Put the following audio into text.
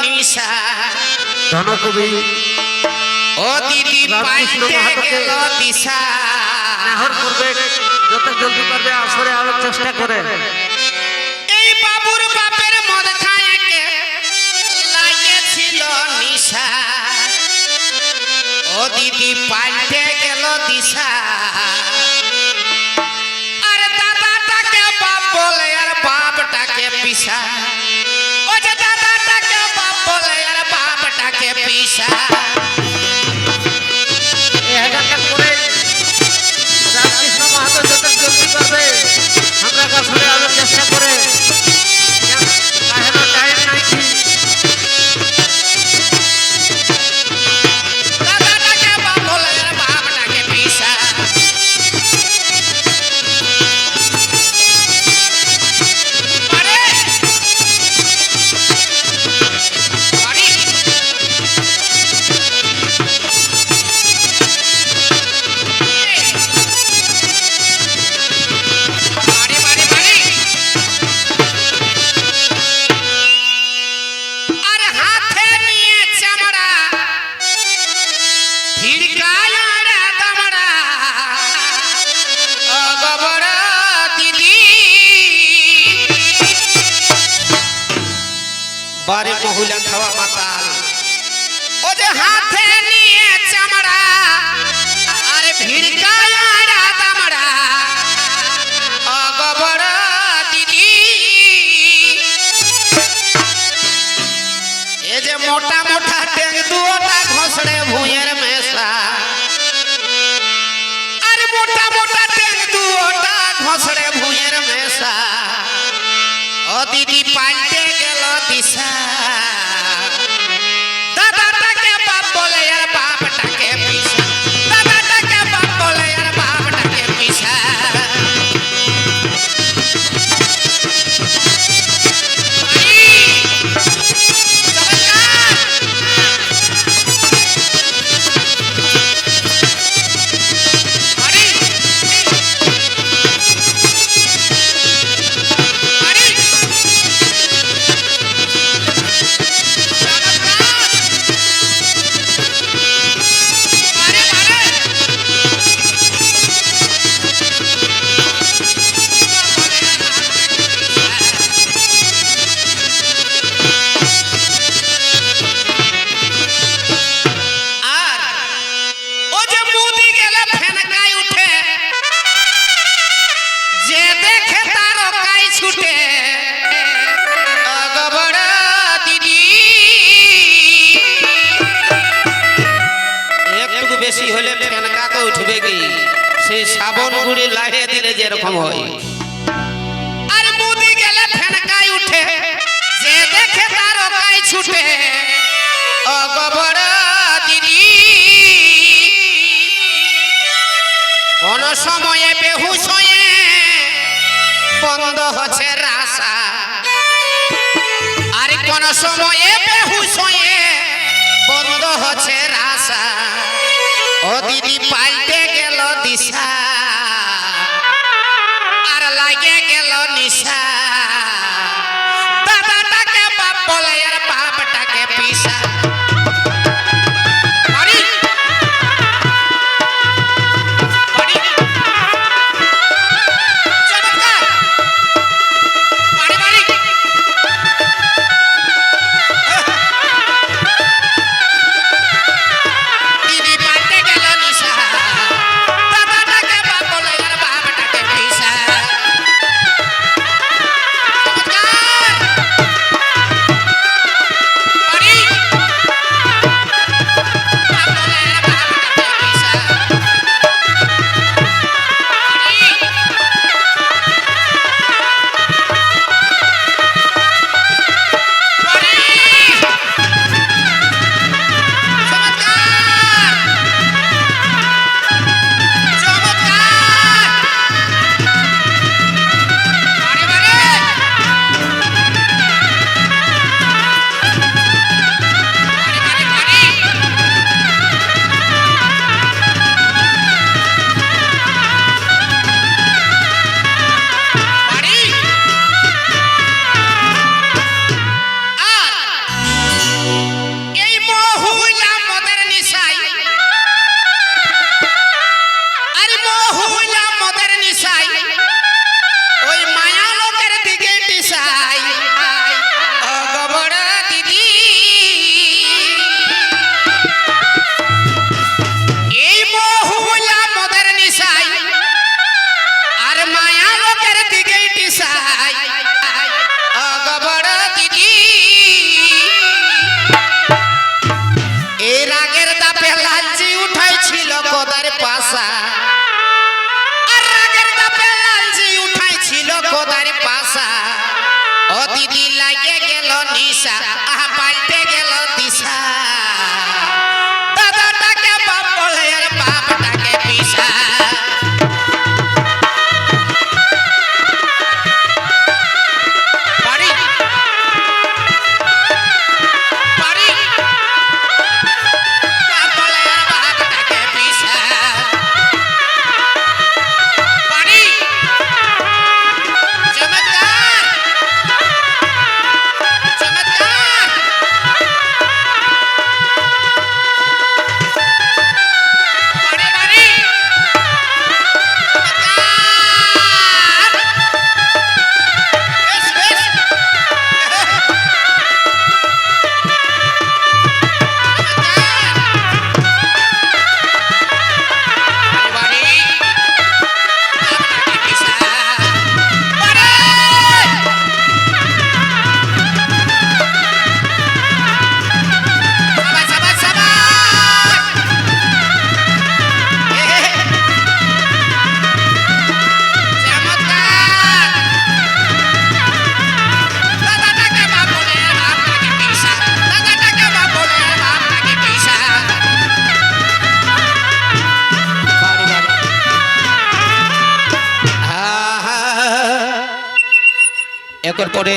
নিশা ধনকবি ও দিদি পাল্টে গেল দিশা নাহর করবে যত জলদি পারবে আসরে আলোর চেষ্টা করে এই বাবুর বাপের মদ খায়কে লাগেছিল নিশা ও দিদি পাল্টে গেল দিশা আর দাদাটাকে বাপ বলে আর বাপটাকে পিসা ও যে দাদাটাকে বাপ বলে আর বাপটাকে পিসা রামকৃষ্ণ মাহাতো যত জলদি পারবে আমরা আসরে আলোর চেষ্টা করে টাইম নাই দাদাটাকে বাপ বলে আর বাপটাকে পিসা আরে বাড়ি বাড়ি বাড়ি বাড়ি আর হাতে নিয়ে চামড়া ভিড়কায় রে দামড়া ও গবড়া দিদি বারে মহুলা খাওয়া মাতাল ও যে হাতে নিয়ে চামড়া আর ভিড়কায় রে দামড়া ও গবড়া দিদি এ যে মোটা মোটা টেং দুটা ঘষড়ে ভুঁয়ের মেশা আরে মোটা মোটা টেং দুটা ঘষড়ে ভুঁয়ের মেশা ও দিদি পাল্টে গেল দিশা দাদাটাকে বাপ বলে আর বাপটাকে পিসা দাদাটাকে বাপ বলে আর বাপটাকে পিসা আর ও যে মুদি গেলে ফেনকাই উঠে যে দেখে তার কাই ছুটে গবড়া দিদি একটু বেশি হলে ফেনকা তো উঠবে কি সেই সাবন গুড়ি লাগিয়ে দিলে যেরকম হয় আর মুদি গেলে ফেনকাই উঠে যে দেখে তার কাই ছুটে ও গবড়া দিদি কোন সময়ে বেহুশ হয়ে বন্ধ হচ্ছে রাসা আর কোন সময়ে বেহুশ হয়ে বন্ধ হচ্ছে রাসা ও দিদি পাল্টে গেল দিশা আর লাগে গেল নিশা দাদাটাকে বাপ বলে আর বাপটাকে পিসা বাড়ি বাড়ি চমৎকার বাড়ি বাড়ি দিদি পাল্টে গেল নিশা দাদাটাকে দিদি লাগে গেল নিশা আহা পাল্টে গেল দিশা দাদাটাকে বাপ বলে আর বাপটাকে পিসা পারি পারি বাপ বলে আর বাপটাকে পিসা পারি চমৎকার চমৎকার পারি পারি চমৎকার বেশ বেশ পারি বাপটাকে পিসা পারি সাবাস সাবাস সাবাস চমৎকার দাদাটাকে বাপ বলে আর বাপটাকে পিসা দাদাটাকে বাপ বলে আর বাপটাকে পিসা বাড়ি বাড়ি একর পরে